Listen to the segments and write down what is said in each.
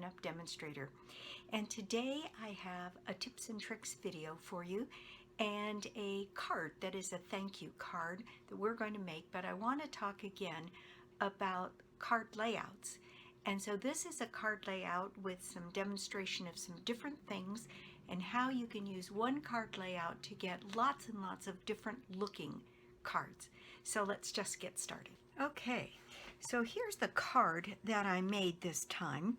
Up demonstrator, and today I have a tips and tricks video for you and a card that is a thank you card that we're going to make. But I want to talk again about card layouts, and so this is a card layout with some demonstration of some different things and how you can use one card layout to get lots and lots of different looking cards. So let's just get started. Okay, so here's the card that I made this time,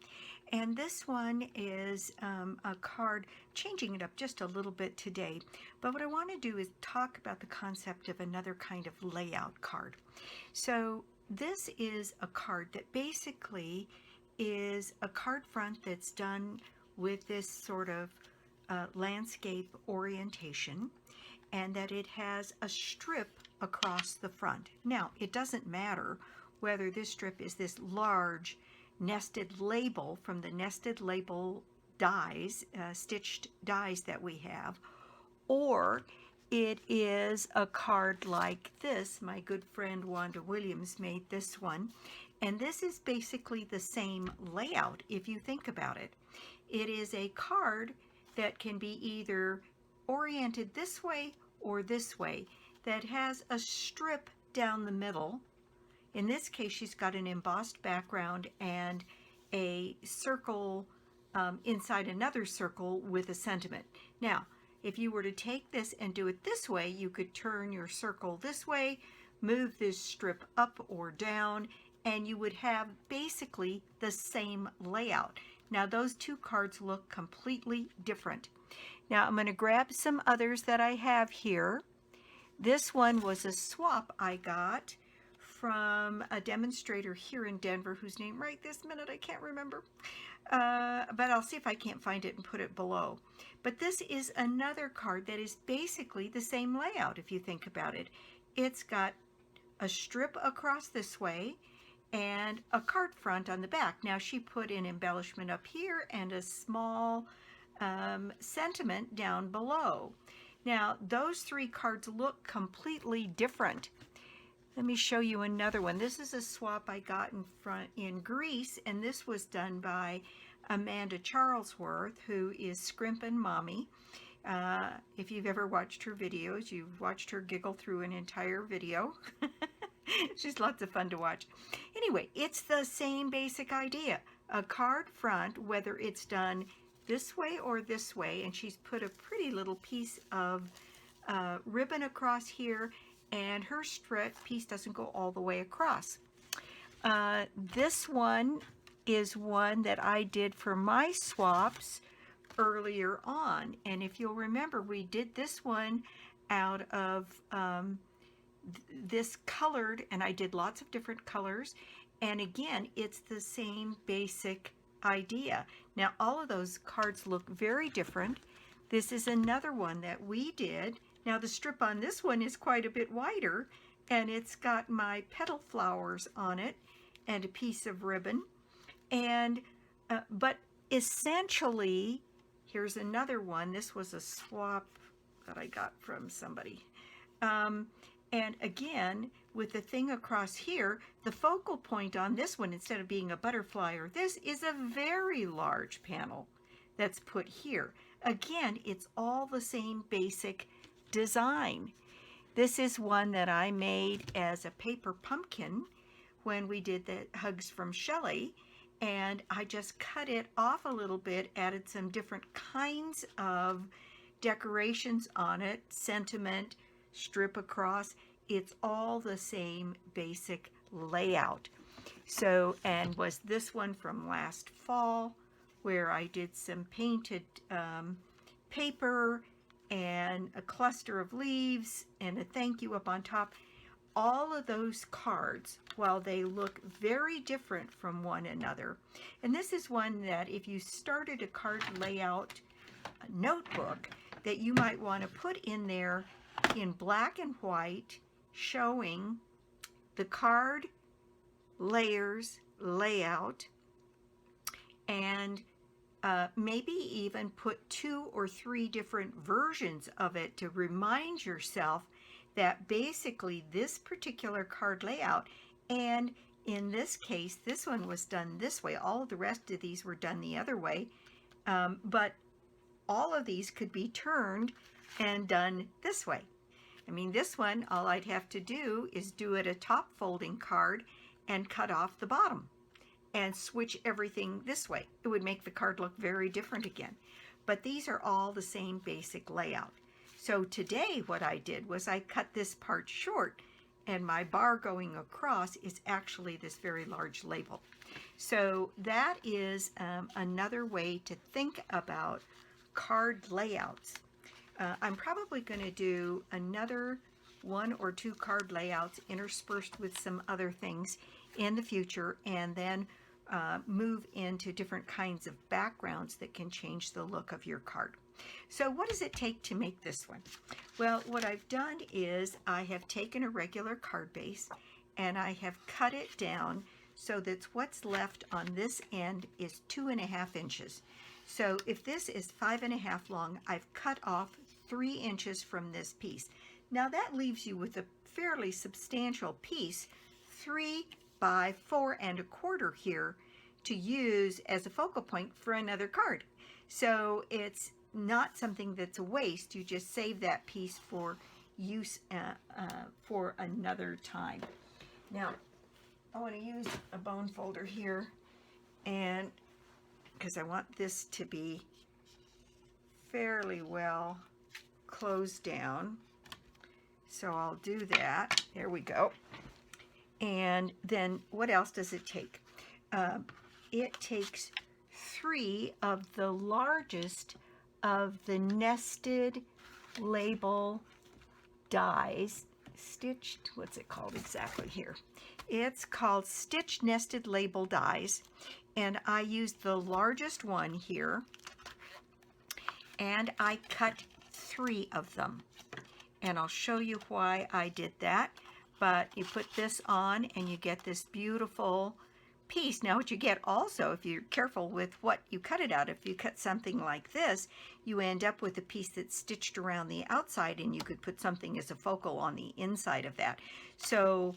and this one is a card, changing it up just a little bit today, but what I want to do is talk about the concept of another kind of layout card. So this is a card that basically is a card front that's done with this sort of landscape orientation, and that it has a strip across the front. Now, it doesn't matter whether this strip is this large nested label from the nested label dies, stitched dies that we have, or it is a card like this. My good friend Wanda Williams made this one, and this is basically the same layout if you think about it. It is a card that can be either oriented this way or this way, that has a strip down the middle. In this case, she's got an embossed background and a circle inside another circle with a sentiment. Now, if you were to take this and do it this way, you could turn your circle this way, move this strip up or down, and you would have basically the same layout. Now, those two cards look completely different. Now, I'm going to grab some others that I have here. This one was a swap I got from a demonstrator here in Denver, whose name right this minute I can't remember, but I'll see if I can't find it and put it below. But this is another card that is basically the same layout if you think about it. It's got a strip across this way and a card front on the back. Now, she put an embellishment up here and a small sentiment down below. Now, those three cards look completely different. Let me show you another one. This is a swap I got in Greece, and this was done by Amanda Charlesworth, who is Scrimpin' Mommy. If you've ever watched her videos, you've watched her giggle through an entire video. She's lots of fun to watch. Anyway, it's the same basic idea. A card front, whether it's done this way or this way, and she's put a pretty little piece of ribbon across here, and her strip piece doesn't go all the way across. This one is one that I did for my swaps earlier on, and if you'll remember, we did this one out of this colored, and I did lots of different colors, and again, it's the same basic idea. Now, all of those cards look very different. This is another one that we did. Now, the strip on this one is quite a bit wider, and it's got my petal flowers on it and a piece of ribbon. And but essentially, here's another one. This was a swap that I got from somebody. And again, with the thing across here, the focal point on this one, instead of being a butterfly or this, is a very large panel that's put here. Again, it's all the same basic design. This is one that I made as a paper pumpkin when we did the Hugs from Shelley, and I just cut it off a little bit, added some different kinds of decorations on it, sentiment, strip across. It's all the same basic layout. So, and was this one from last fall, where I did some painted paper and a cluster of leaves and a thank you up on top. All of those cards, while they look very different from one another, and this is one that if you started a card layout notebook, that you might want to put in there in black and white, showing the card layers layout, and maybe even put 2 or 3 different versions of it to remind yourself that basically this particular card layout, and in this case, this one was done this way. All of the rest of these were done the other way, but all of these could be turned and done this way. I mean, this one, all I'd have to do is do it a top folding card and cut off the bottom and switch everything this way. It would make the card look very different again. But these are all the same basic layout. So today what I did was I cut this part short, and my bar going across is actually this very large label. So that is another way to think about card layouts. I'm probably going to do another 1 or 2 card layouts interspersed with some other things in the future, and then move into different kinds of backgrounds that can change the look of your card. So what does it take to make this one? Well, what I've done is I have taken a regular card base and I have cut it down so that what's left on this end is 2.5 inches. So if this is 5.5 long, I've cut off 3 inches from this piece. Now that leaves you with a fairly substantial piece, 3 by 4.25 here, to use as a focal point for another card. So it's not something that's a waste. You just save that piece for use for another time. Now I want to use a bone folder here, and because I want this to be fairly well closed down, so I'll do that. There we go. And then what else does it take? It takes 3 of the largest of the nested label dies, stitched, what's it called exactly here? It's called stitched nested label dies, and I used the largest one here, and I cut 3 of them, and I'll show you why I did that. But you put this on and you get this beautiful piece. Now what you get also, if you're careful with what you cut it out, if you cut something like this, you end up with a piece that's stitched around the outside, and you could put something as a focal on the inside of that. So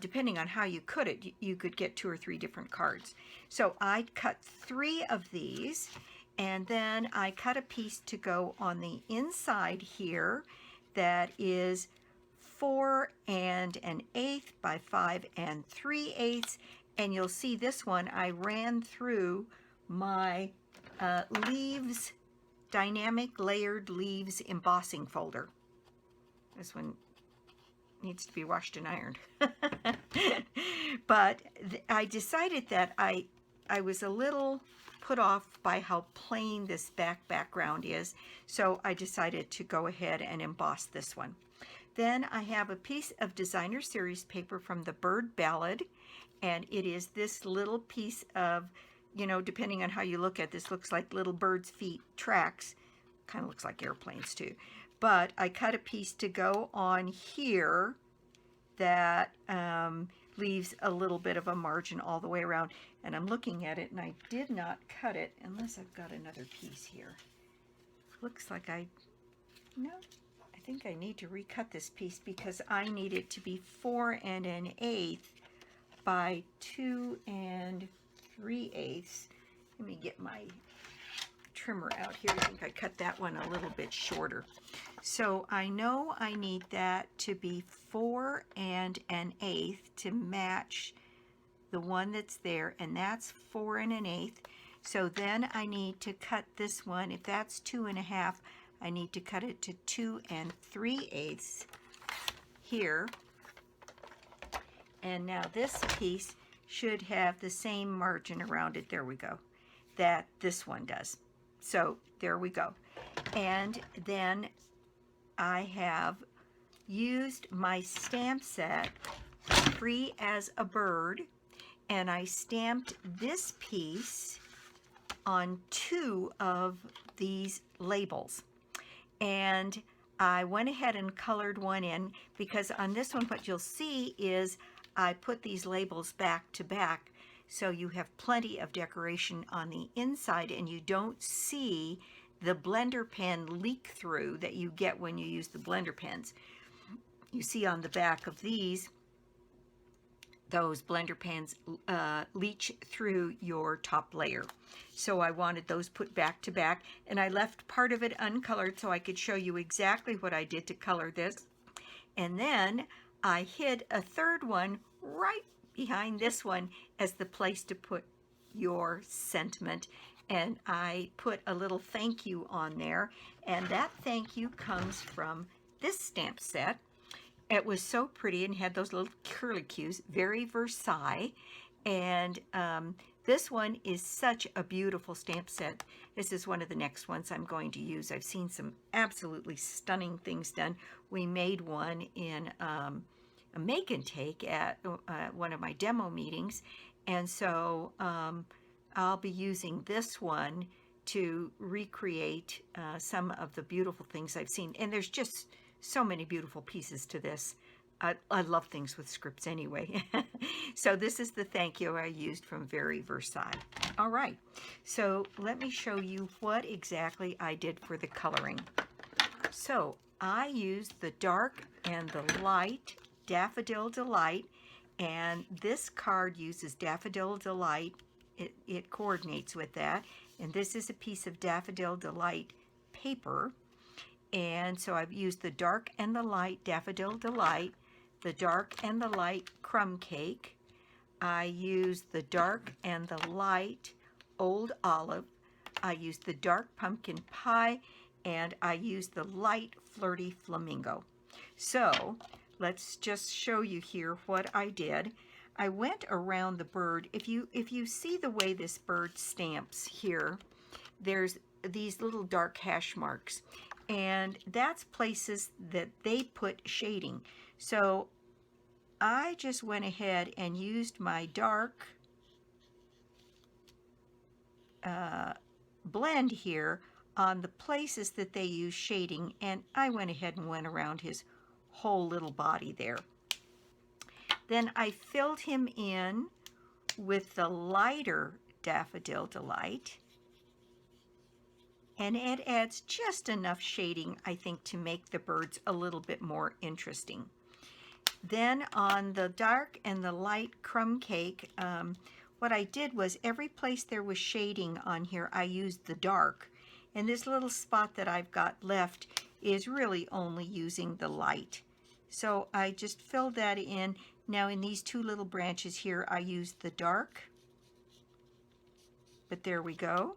depending on how you cut it, you could get 2 or 3 different cards. So I cut 3 of these, and then I cut a piece to go on the inside here that is 4 1/8 by 5 3/8, and you'll see this one I ran through my leaves, dynamic layered leaves embossing folder. This one needs to be washed and ironed. But I decided that I was a little put off by how plain this background is, so I decided to go ahead and emboss this one. Then I have a piece of designer series paper from the Bird Ballad, and it is this little piece of, you know, depending on how you look at this, looks like little birds' feet tracks. Kind of looks like airplanes too. But I cut a piece to go on here that leaves a little bit of a margin all the way around. And I'm looking at it, and I did not cut it unless I've got another piece here. Looks like no. I think I need to recut this piece because I need it to be 4 1/8 by 2 3/8. Let me get my trimmer out here. I think I cut that one a little bit shorter. So I know I need that to be 4 1/8 to match the one that's there, and that's 4 1/8. So then I need to cut this one. If that's 2 1/2, I need to cut it to 2 3/8 here. And now this piece should have the same margin around it. There we go. That this one does. So there we go. And then I have used my stamp set, Free as a Bird, and I stamped this piece on 2 of these labels. And I went ahead and colored one in, because on this one what you'll see is I put these labels back to back, so you have plenty of decoration on the inside, and you don't see the blender pen leak through that you get when you use the blender pens. You see on the back of these those blender pans leach through your top layer. So I wanted those put back to back, and I left part of it uncolored so I could show you exactly what I did to color this. And then I hid a third one right behind this one as the place to put your sentiment. And I put a little thank you on there, and that thank you comes from this stamp set. It was so pretty and had those little curlicues, very Versailles. And this one is such a beautiful stamp set. This is one of the next ones I'm going to use. I've seen some absolutely stunning things done. We made one in a make and take at one of my demo meetings. And so I'll be using this one to recreate some of the beautiful things I've seen. And there's just so many beautiful pieces to this. I love things with scripts anyway. So this is the thank you I used from Very Versailles. All right, so let me show you what exactly I did for the coloring. So I used the dark and the light Daffodil Delight, and this card uses Daffodil Delight. It coordinates with that, and this is a piece of Daffodil Delight paper. And so I've used the dark and the light Daffodil Delight, the dark and the light Crumb Cake. I used the dark and the light Old Olive. I used the dark Pumpkin Pie, and I used the light Flirty Flamingo. So let's just show you here what I did. I went around the bird. If you see the way this bird stamps here, there's these little dark hash marks, and that's places that they put shading. So I just went ahead and used my dark blend here on the places that they use shading, and I went ahead and went around his whole little body there. Then I filled him in with the lighter Daffodil Delight, and it adds just enough shading, I think, to make the birds a little bit more interesting. Then on the dark and the light Crumb Cake, what I did was every place there was shading on here, I used the dark. And this little spot that I've got left is really only using the light. So I just filled that in. Now in these two little branches here, I used the dark. But there we go.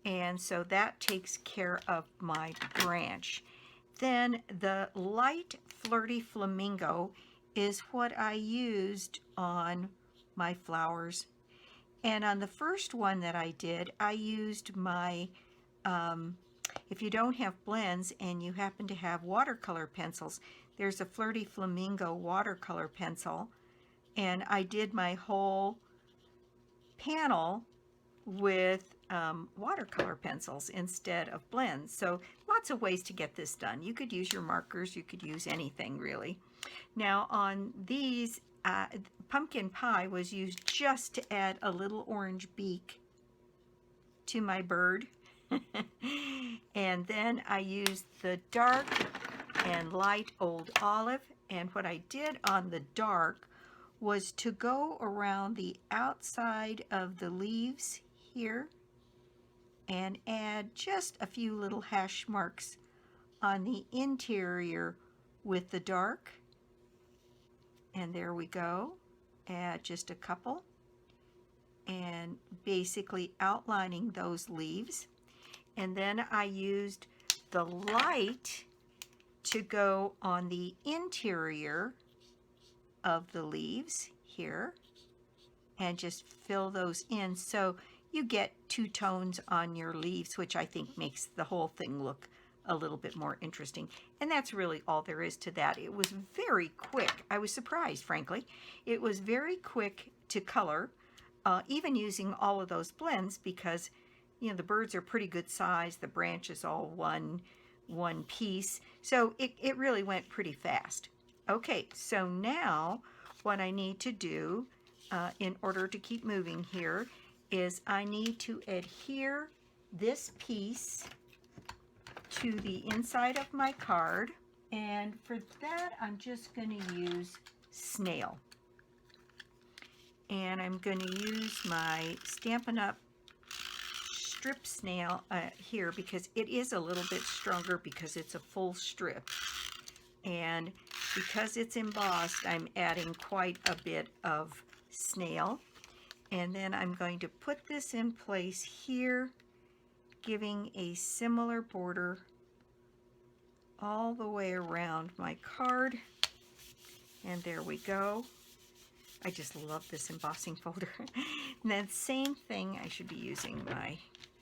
And so that takes care of my branch. Then the light Flirty Flamingo is what I used on my flowers. And on the first one that I did, I used my, if you don't have blends and you happen to have watercolor pencils, there's a Flirty Flamingo watercolor pencil. And I did my whole panel with watercolor pencils instead of blends. So lots of ways to get this done. You could use your markers, you could use anything really. Now on these, Pumpkin Pie was used just to add a little orange beak to my bird. And then I used the dark and light Old Olive, and what I did on the dark was to go around the outside of the leaves here and add just a few little hash marks on the interior with the dark. And there we go. Add just a couple and basically outlining those leaves. And then I used the light to go on the interior of the leaves here and just fill those in, so you get two tones on your leaves, which I think makes the whole thing look a little bit more interesting. And that's really all there is to that. It was very quick. I was surprised, frankly. It was very quick to color, even using all of those blends, because you know the birds are pretty good size. The branch is all one piece, so it really went pretty fast. Okay, so now what I need to do in order to keep moving here is I need to adhere this piece to the inside of my card, and for that I'm just going to use snail. and I'm going to use my Stampin' Up! Strip snail here because it is a little bit stronger because it's a full strip. And because it's embossed, I'm adding quite a bit of snail. And then I'm going to put this in place here, giving a similar border all the way around my card. And there we go. I just love this embossing folder. And then same thing, I should be using my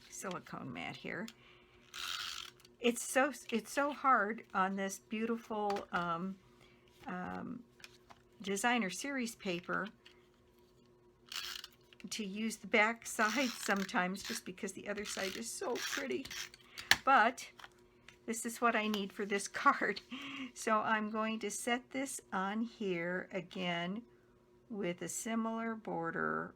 silicone mat here. It's so hard on this beautiful designer series paper to use the back side sometimes just because the other side is so pretty. But this is what I need for this card. So I'm going to set this on here again with a similar border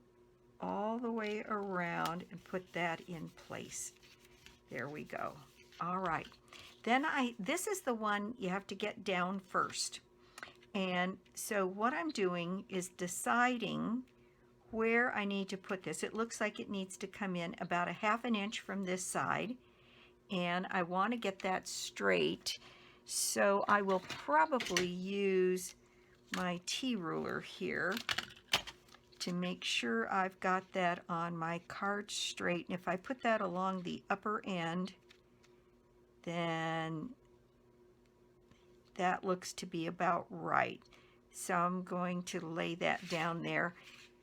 all the way around and put that in place. There we go. All right. Then this is the one you have to get down first. And so what I'm doing is deciding where I need to put this. It looks like it needs to come in about 1/2 inch from this side. And I want to get that straight. So I will probably use my T-ruler here to make sure I've got that on my card straight. And if I put that along the upper end, then that looks to be about right. So I'm going to lay that down there,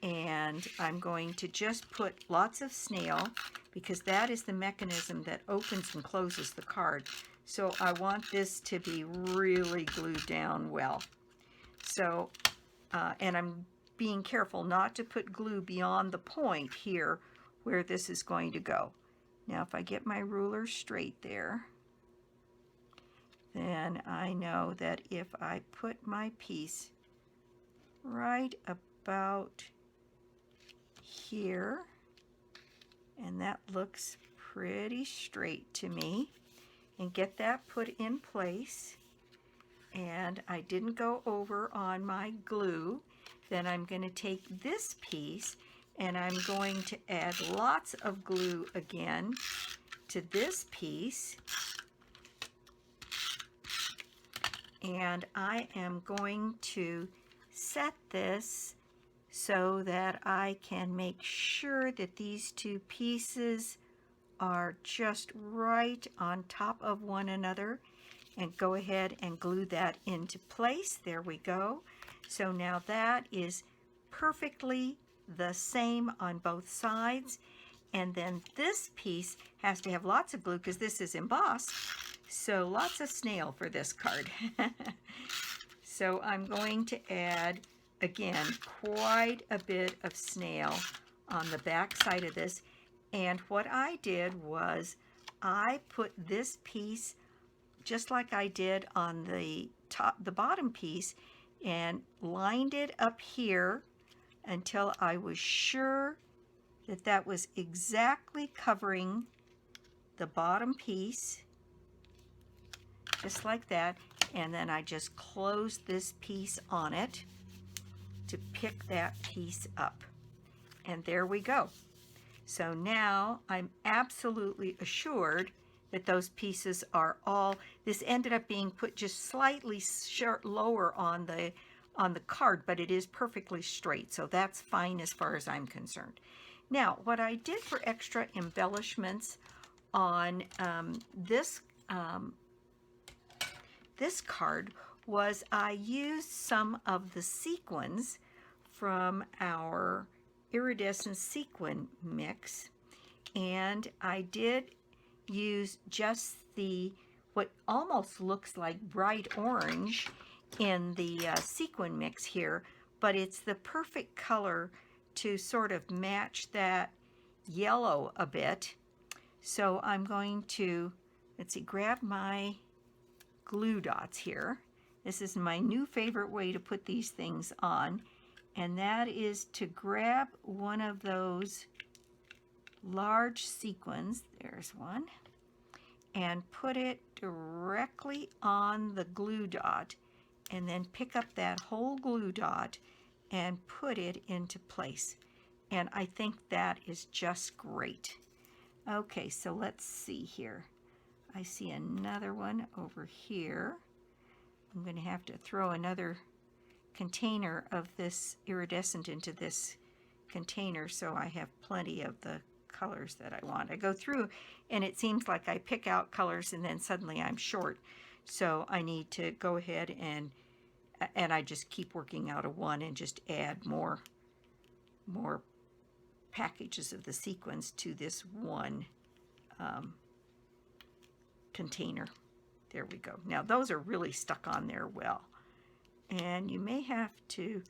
and I'm going to just put lots of snail because that is the mechanism that opens and closes the card. So I want this to be really glued down well. So, and I'm being careful not to put glue beyond the point here where this is going to go. Now if I get my ruler straight there, then I know that if I put my piece right about here, and that looks pretty straight to me, and get that put in place, and I didn't go over on my glue, then I'm going to take this piece and I'm going to add lots of glue again to this piece. And I am going to set this so that I can make sure that these two pieces are just right on top of one another, and go ahead and glue that into place. There we go. So now that is perfectly the same on both sides. And then this piece has to have lots of glue because this is embossed. So lots of snail for this card. So I'm going to add, again, quite a bit of snail on the back side of this. And what I did was I put this piece just like I did on the bottom piece, and lined it up here until I was sure that that was exactly covering the bottom piece, just like that. And then I just closed this piece on it to pick that piece up. And there we go. So now I'm absolutely assured that those pieces are all, this ended up being put just slightly lower on the card, but it is perfectly straight, so that's fine as far as I'm concerned. Now, what I did for extra embellishments on this card was I used some of the sequins from our Iridescent sequin mix, and I did use just the what almost looks like bright orange in the sequin mix here, but it's the perfect color to sort of match that yellow a bit. So I'm going to, let's see, grab my glue dots here. This is my new favorite way to put these things on, and that is to grab one of those large sequins, there's one, and put it directly on the glue dot, and then pick up that whole glue dot and put it into place. And I think that is just great. Okay, so let's see here. I see another one over here. I'm going to have to throw another container of this iridescent into this container so I have plenty of the colors that I want. I go through and it seems like I pick out colors and then suddenly I'm short. So I need to go ahead and I just keep working out of one and just add more packages of the sequins to this one container. There we go. Now those are really stuck on there well. And you may have to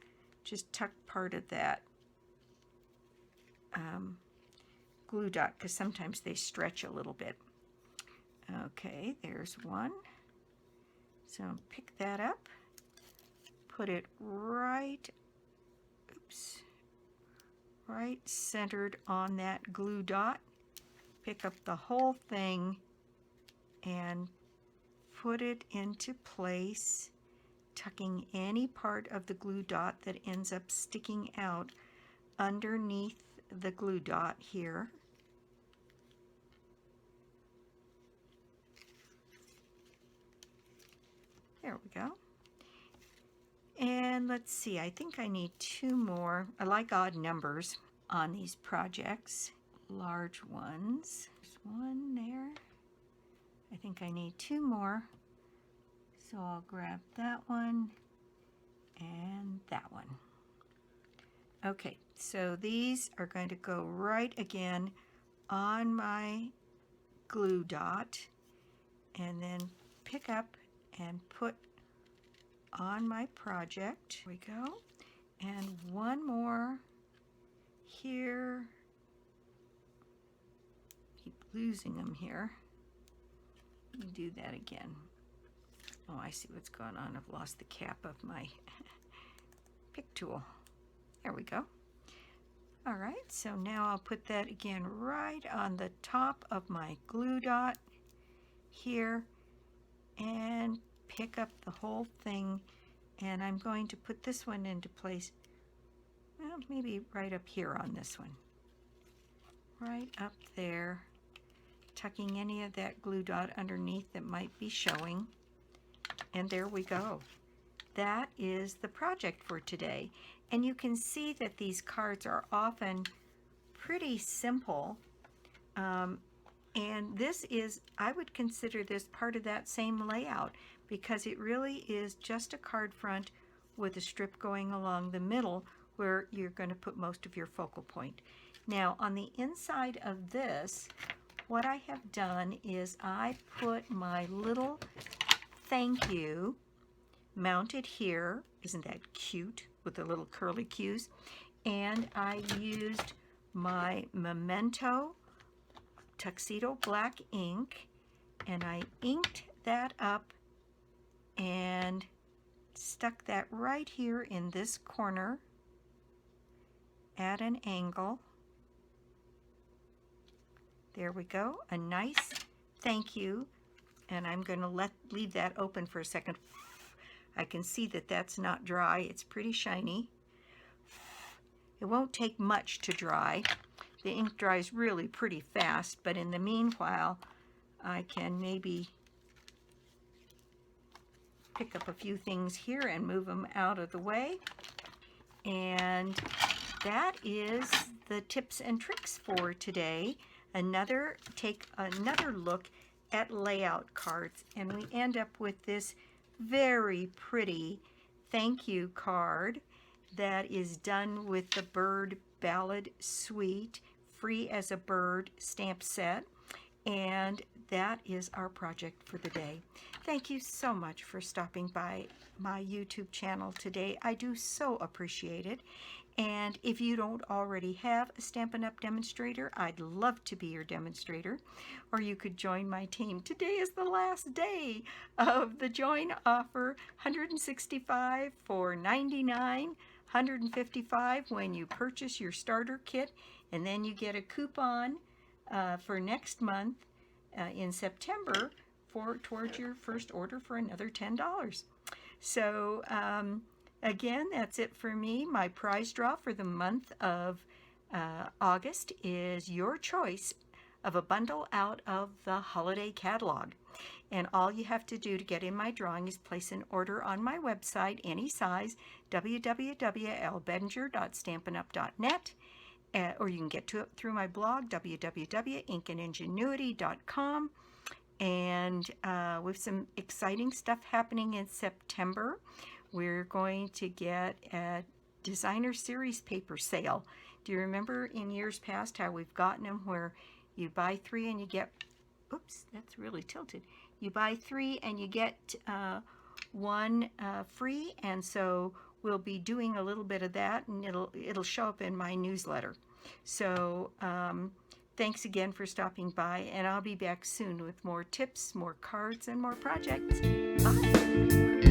just tuck part of that glue dot because sometimes they stretch a little bit. Okay, there's one. So pick that up, put it right centered on that glue dot. Pick up the whole thing and put it into place, tucking any part of the glue dot that ends up sticking out underneath the glue dot here. There we go. And let's see, I think I need two more. I like odd numbers on these projects, large ones. There's one there. I think I need two more. So I'll grab that one and that one. Okay, so these are going to go right again on my glue dot and then pick up and put on my project. Here we go. And one more here. Keep losing them here. Let me do that again. Oh, I see what's going on. I've lost the cap of my pick tool. There we go. All right, so now I'll put that again right on the top of my glue dot here and pick up the whole thing, and I'm going to put this one into place, well, maybe right up here on this one. Right up there, tucking any of that glue dot underneath that might be showing. And there we go. That is the project for today. And you can see that these cards are often pretty simple. And this is, I would consider this part of that same layout because it really is just a card front with a strip going along the middle where you're going to put most of your focal point. Now on the inside of this, what I have done is I put my little thank you mounted here. Isn't that cute with the little curly cues? And I used my Momento Tuxedo black ink and I inked that up and stuck that right here in this corner at an angle. There we go, a nice thank you. And I'm going to leave that open for a second. I can see that that's not dry. It's pretty shiny. It won't take much to dry. The ink dries really pretty fast, but in the meanwhile, I can maybe pick up a few things here and move them out of the way. And that is the tips and tricks for today. Take another look at layout cards, and we end up with this very pretty thank you card that is done with the Bird Ballad Suite Free as a Bird stamp set, and that is our project for the day. Thank you so much for stopping by my YouTube channel today. I do so appreciate it. And if you don't already have a Stampin' Up! Demonstrator, I'd love to be your demonstrator. Or you could join my team. Today is the last day of the join offer. $165 for $99, $155 when you purchase your starter kit. And then you get a coupon for next month in September towards your first order for another $10. So again, that's it for me. My prize draw for the month of August is your choice of a bundle out of the holiday catalog. And all you have to do to get in my drawing is place an order on my website, any size, www.lbedinger.stampinup.net, or you can get to it through my blog, www.inkandingenuity.com. And with some exciting stuff happening in September, we're going to get a designer series paper sale. Do you remember in years past how we've gotten them where you buy 3 and you get, oops, that's really tilted. You buy 3 and you get 1 free, and so we'll be doing a little bit of that, and it'll show up in my newsletter. So thanks again for stopping by, and I'll be back soon with more tips, more cards, and more projects. Bye.